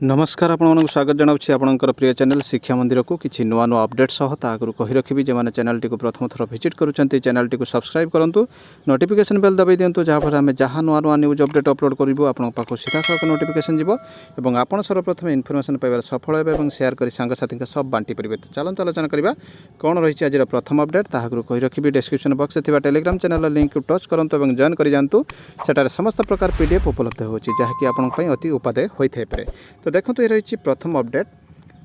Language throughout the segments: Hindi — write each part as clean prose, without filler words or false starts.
नमस्कार आपको स्वागत जनाऊँगी आपंकर प्रिय चैनल शिक्षा मंदिर को किसी नुआ नुआ अपडेट सह आगु कही रखी जो मैंने चैनल टी प्रथम थर विजिट करुँच चैनल टी सब्सक्राइब करूँ नोटिफिकेशन बेल दबाई दिंतु जहाँफल आम जहाँ नुआ नुआ न्यूज अपडेट अपलोड करूँ आप सीधा सड़क नोटिफिकेशन जीव और आप सर्वप्रथम इनफर्मेशन पाइबार सफल हे शेयर कर सांगसाथी सब बांटी पारे। तो चलते आलोचना करवा कौन रही आज प्रथम अपडेट ताकू कही रखी डिस्क्रिप्शन बॉक्स में टेलीग्राम चैनल लिंक टच करूँ और जॉइन कर जातु सेटार समस्त प्रकार पीडीएफ उपलब्ध होती जहाँकि आपंपाई अति उपादेय होता है। तो देखो ये रही प्रथम अपडेट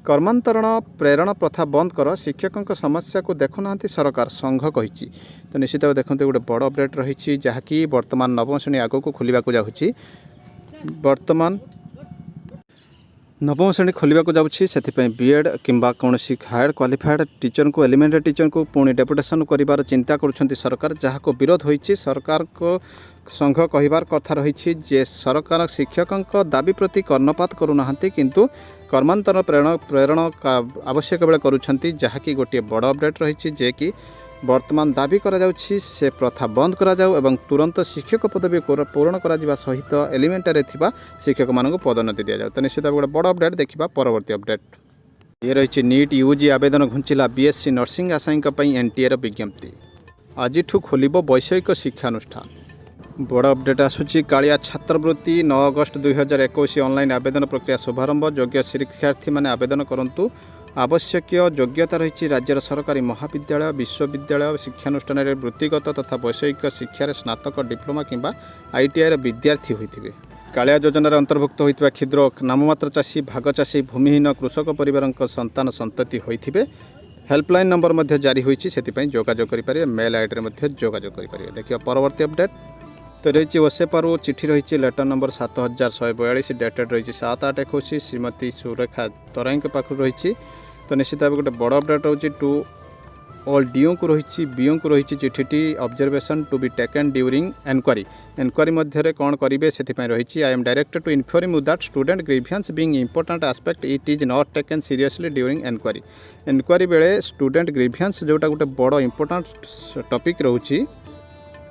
कर्मांतरण प्रेरण प्रथा बंद कर शिक्षकों समस्या को देखुना सरकार संघ कही। तो निश्चित भाव देखते गोटे बड़ अपडेट रही जहाँकि वर्तमान नवम श्रेणी आग को खोलने जाऊँगी वर्तमान नवम श्रेणी खोलने जाऊँगी बीएड किंबा कौन हायर क्वालिफाइड टीचर को एलिमेंटरी टीचर को पुणी डेपुटेशन कर चिंता कर सरकार जहाँ को विरोध होती सरकार को संघ कहबार कथा रही जे सरकार शिक्षकों दाबी प्रति कर्णपात करूना किंतु कर्मांतर प्रेरण आवश्यक बेले करुँच जहाँकि गोटे बड़ अपडेट रही जे कि वर्तमान दाबी करा से प्रथा बंद करा जाऊ एवं तुरंत शिक्षक पदवी पूरण करा सहित एलिमेंटरी थिबा शिक्षक मानक पदोन्नति दि जाऊ। तो निश्चित गोटे बड़ अपडेट देखा परवर्ती अपडेट ये रही नीट यूजी आवेदन घुंचिला बीएससी नर्सिंग आशायी एनटीए विज्ञप्ति आज खोल वैषयिक शिक्षानुष्ठान बड़ अपडेट आसूची कालिया छात्रवृत्ति 9 अगस्त 2021 ऑनलाइन आवेदन प्रक्रिया शुभारंभ योग्य शिक्षार्थी माने आवेदन करंतु आवश्यक योग्यता रही राज्यर सरकारी महाविद्यालय विश्वविद्यालय शिक्षानुष्ठान वृत्तिगत तथा वैषयिक शिक्षार स्नातक डिप्लोमा किंबा आईटीआई विद्यार्थी होइथिबे। कालिया योजन अंतर्भुक्त होइतिबा क्षुद्र नाममात्र चाषी भाग चाषी भूमिहीन कृषक परिवार संतान संतति होइथिबे। हेल्पलाइन नंबर मध्य जारी होइछि सेतिपई जोगाजोग करि पारे मेल आईडी रे मध्य जोगाजोग करि पारे। देखियो परवर्ती अपडेट तो रही ओसेपारू चिठी रही लेटर नंबर 7142 डेटेड रही 7/8/21 श्रीमती सुरेखा तराई के पाखु रही। तो निश्चित भाव गोटे बड़ अपडेट रोचे टू ऑल डीओ को रही बीओ को रही चिठीटी observation to be taken during enquiry मध्य कौन करेंगे से रही I am directed to inform you that student grievance being important aspect it is not taken seriously during enquiry बेले स्टूडेंट ग्रीवियंस जोटा गोटे बड़ इंपोर्टेंट टॉपिक रोची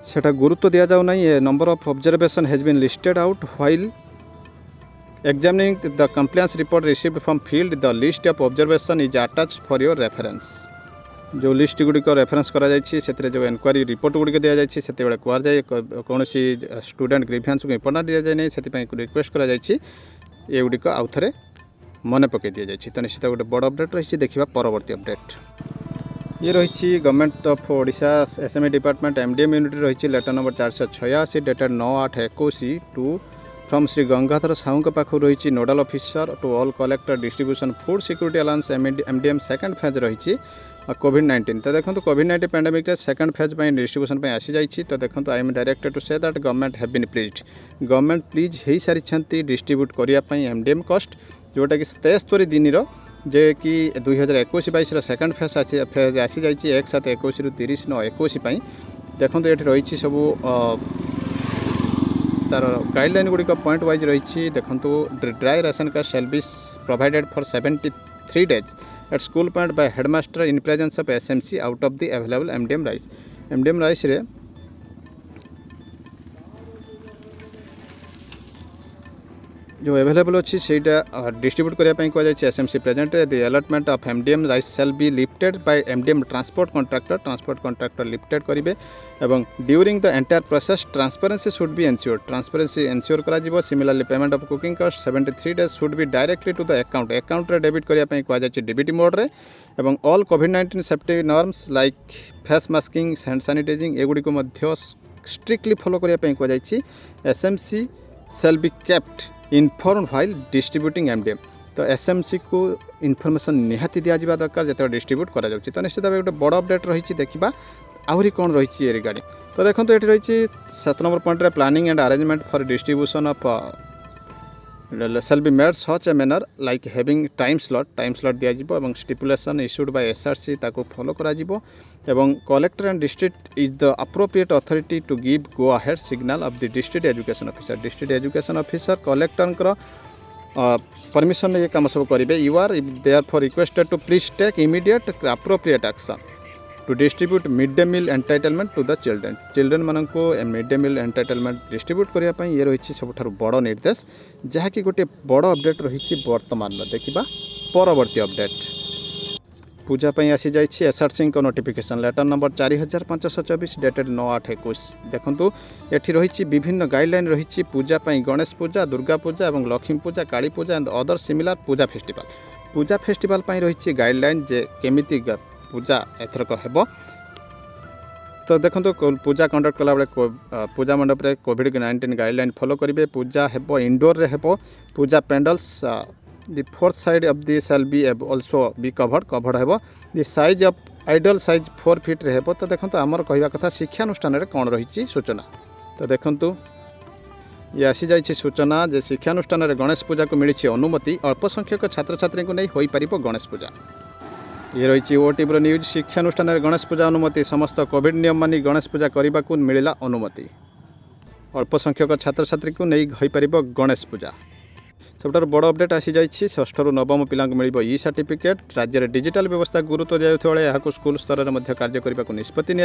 सेटा गुरुत्व दिया जाऊ नहीं। Number of observation has been listed out while examining the complaints report received from field the list of observation is attached for your reference. जो लिस्ट गुड़िक रेफरेंस करा जायछि सेतरे जो एनक्वारी रिपोर्ट गुड़िक दिया जायछि सेते बेले कुआर जाय कौन स्टूडेंट ग्रीवियंस को इंपोर्टेंट दिया जाय नहीं सेति पई रिक्वेस्ट करा जायछि ए गुड़िक आउ थरे मन पकई दिया जायछि। तो निश्चित गोटे बड़ अपडेट रही देखा परवर्ती अपडेट ये रही Government of Odisha SME department MDM unit रही letter number 486 dated 9/8/21 to from Shri Gangadhar Sahu के पाखु रही nodal officer to all collector distribution food security allowance MDM second phase रही कोविड-19। तो देखो कोविड-19 पैंडेमिक सेकंड फेज डिस्ट्रीब्यूशन आसी जाइए। तो देखो I am directed to say that government have been pleased government please हो सारी डिस्ट्रीब्यूट करने एमडीएम कस्ट जोटा कि 73 दिन जे कि 2021-22 सेकंड फेज आसी जाइए 1/7/21 रु 30/9/21 देखो ये रही सब तार गाइडलाइन गुड़िक पॉइंट वाइज रही देखो dry ration card shall be provided for 73 days at school point by headmaster in presence of SMC out of the available MDM rice रे जो अवेलेबल अच्छी से डिस्ट्रीब्यूट करने कहुई SMC present the allotment of MDM rice shall be lifted by MDM transport contractor lifted करेंगे एवं during the entire process transparency should be ensure करा। Similarly payment of cooking cost 73 days should be directly to the account रे डेबिट करने कहुई डीबीटी मोड रे एवं ऑल कोविड-19 safety norms like face masking hand sanitising एगुड़ी को स्ट्रिक्टली फॉलो करने कहुई SMC shall be kept inform while distributing MDM. तो एसएमसी को इनफॉरमेशन निहाती दिया दरकार जो डिस्ट्रीब्यूट करा जाउछि। तो निश्चित भाव गोटे बड़ अपडेट रही देखा आहरी कौन रही रिगार्डिंग। तो देखो ये रही 7 नंबर पॉइंट रे planning and arrangement for distribution of shall be made such a manner like having time slot दिया जिवो एवं स्टिपुलेशन इश्यूड बाय एसआरसी ताको फॉलो करा जिवो एवं collector and district is the appropriate authority to give go ahead signal of the district education officer collector permission ये काम सब करेंगे। You are therefore requested to please take immediate appropriate action to distribute mid day meal entitlement to the children मानक mid day meal entitlement distribute करने ये रही सबुठ बड़ निर्देश जहाँकि गोटे बड़ अपडेट रही बर्तमान देखा परवर्ती अपडेट पूजा पर आसी जाइए SRC notification letter number 4524 dated 9/8/21 देखु ये रही विभिन्न गाइडलाइन रही पूजा पर गणेश पूजा दुर्गा पूजा और Lakshmi Puja Kali Puja and other similar puja festival रही गाइडलाइन जे केमिति पूजा एथरक हेबो। तो देखो पूजा कंडक्ट कला बेले पूजा मंडप रे कोविड-19 गाइडलाइन फॉलो करेंगे पूजा हेबो इंडोर रे हेबो पूजा पेंडल्स the fourth side of the shall be also be covered हेबो the size of idol size 4 feet रे हेबो। तो देखो आमर कहवा कथा शिक्षानुष्ठान रे कौन रही सूचना तो देखु ये आसी जाइए सूचना जे शिक्षानुष्ठान रे गणेश पूजा को मिली अनुमति अल्प संख्यक छात्र छात्री को नहीं होई पारिबो गणेश पूजा ये रही ओटीवी न्यूज शिक्षानुष्ठान रे गणेश पूजा अनुमति समस्त कोविड नियम मानी गणेश पूजा करने को मिला अनुमति अल्प संख्यक छात्र छात्री को नहीं होई पारिबो गणेश पूजा। सबुठ बड़ अपडेट आसी जाइए षष्ठ रु नवम पिला मिल ई सर्टिफिकेट राज्य में डिजिटल व्यवस्था गुरुत्व दिया बेले यहाँ स्कूल स्तर में कार्य करने को निष्पत्ति नि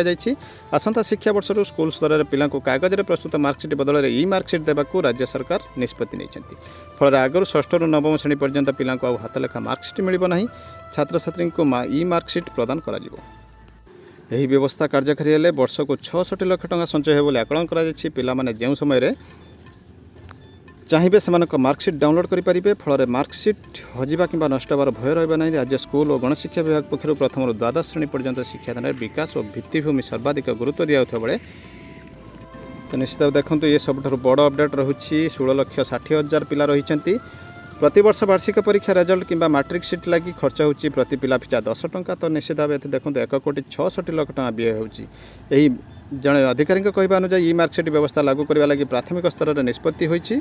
आसंता शिक्षा वर्ष स्कूल स्तर में पिला कागज में प्रस्तुत मार्कसीट बदल ई मार्कसीट देवाक राज्य सरकार निष्पत्ति नहीं फल आगुरी षष्ठ रु नवम श्रेणी पर्यंत पिला हाथ लेखा मार्कसीट मिलना छात्र छात्री को ई मार्कसीट प्रदान कर व्यवस्था कार्यकारी हेले वर्ष को 66 लाख टंका संचय हो आकलन कर जो समय चाहिए से मार्कसीट डाउनलोड करेंगे फल मार्कसीट हजिबा कि नष्ट होवार भय रहा राज्य स्कूल और गणशिक्षा विभाग पक्षर प्रथम रु द्वादश श्रेणी पर्यंत शिक्षादान विकास और भित्तिभूमि सर्वाधिक गुरुत्व दिया बेले तो निश्चित देखो ये सबुठ बड़ अपडेट रही 16,60,000 पिला रही प्रतिवर्ष वार्षिक परीक्षा रिजल्ट किंबा मैट्रिक सीट लगी खर्च होची प्रति पिला पिछा 10 टंका तो निश्चित भाव देखो 1,66,00,000 टंका व्यय होची यही जड़े अधिकारी कहवा अनुसार ई मार्कसीट व्यवस्था लागू करने लगी प्राथमिक स्तर में निष्पत्ति होती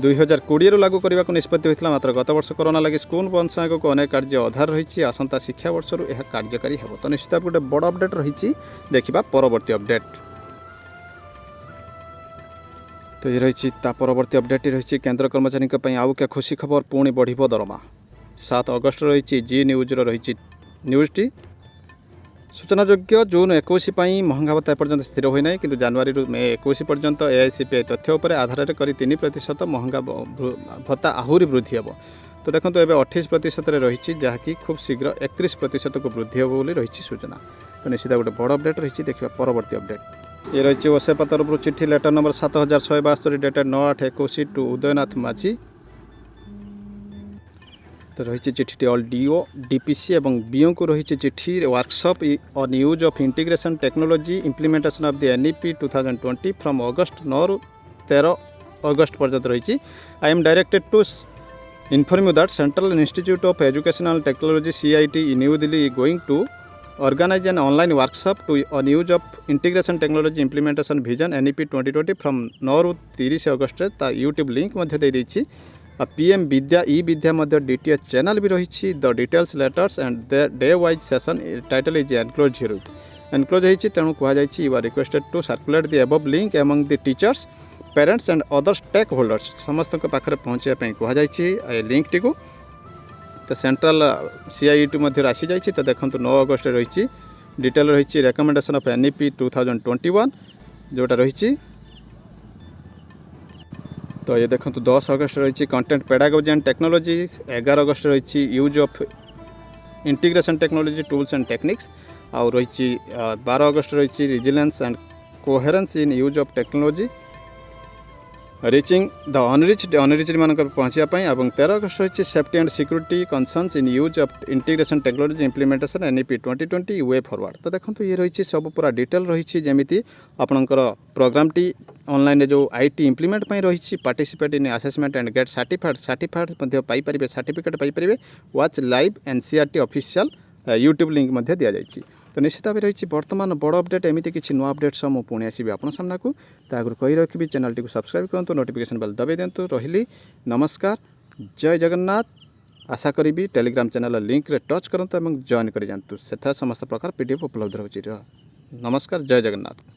2020 लागू करने को निष्पत्ति होता मात्र गत वर्ष कोरोना लगी स्कूल बंद संग को अनेक कार्य अधार रही आसंता शिक्षा वर्ष यह कार्यकारी हो तो निश्चित गोटे बड़ अपडेट रही देखा परवर्ती अपडेट तो ये रही परवर्ती अपडेट रही केंद्र कर्मचारी आउ क्या खुशी खबर पुणी बढ़ दरमा 7 अगस्ट रही जी न्यूज रही न्यूजटी सूचनायोग्य जून 21 महंगा भत्ता एपर्यंत स्थिर होना कि जनवरी मे 21 पर्यंत एआईसीपीआई तथ्य उपर आधार कर 3% महंगा भत्ता आहरी वृद्धि हे तो देखो ये 28% रही जहाँकि खूब शीघ्र 31% को वृद्धि हे बोली रही सूचना तो निश्चित गोटे बड़ अपडेट रही देखा परवर्ती अपडेट ये रही ओसेपा तरफ चिठी letter number 7172 dated 9/8/21 to Udayanath Majhi तो रही चिठी ऑल डीओ डीपीसी एवं बीओ को रही चिठी workshop on use of integration technology implementation of the NEP 2020 from अगस्त 9 रु 13 अगस्त पर्यंत रही I am directed to inform you that Central Institute of Educational Technology CIT in New Delhi going to organize an online workshop to on use of integration technology implementation vision NEP 2020 from 9 रु 30 अगस्त यूट्यूब लिंक दे देछि PM Vidya e Vidya DTH channel भी रही the details letters and the day wise session title is enclose here enclose होती तेणु कहुई you are requested to circulate the above link among the teachers parents and other stakeholders समस्त पाखे पहुँचापी कहुई लिंक टी तो सेंट्रल CIT आसी जाइए तो देखो 9 अगस्त रही डिटेल रही रिकमेंडेशन ऑफ NEP 2021 जोटा रही तो ये देखो 10 अगस्त रही कंटेंट पेडागोजी एंड टेक्नोलॉजी 11 अगस्त रही use of integration technology tools and techniques और रही 12 अगस्त रही resilience and coherence in use of technology reaching the unreached मान पहुँचापी और 13 अगस्त रही safety and security concerns in use of integration technology implementation NEP 2020 way forward तो देखो ये रही सब पूरा डिटेल रही जमीती आपणकर प्रोग्राम टी ऑनलाइन जो IT इम्प्लीमेंट रही participate in assessment and get certified पाइपर सर्टिफिकेट पाइपर watch live NCERT official YouTube link दि जाइए तो निश्चित भाव रही बर्तमान बड़ अपडेट एमती किसी नुआ अपडेट सह मुझे पुणी आसबि आपन सामना को आगु कही रखी चैनल टी सब्सक्राइब करूँ नोटिफिकेशन बेल दबाई दिंतु रही नमस्कार जय जगन्नाथ आशा करी टेलीग्राम चैनल लिंक रे टच करते जॉइन कर जातु से समस्त प्रकार PDF उपलब्ध रही नमस्कार जय जगन्नाथ।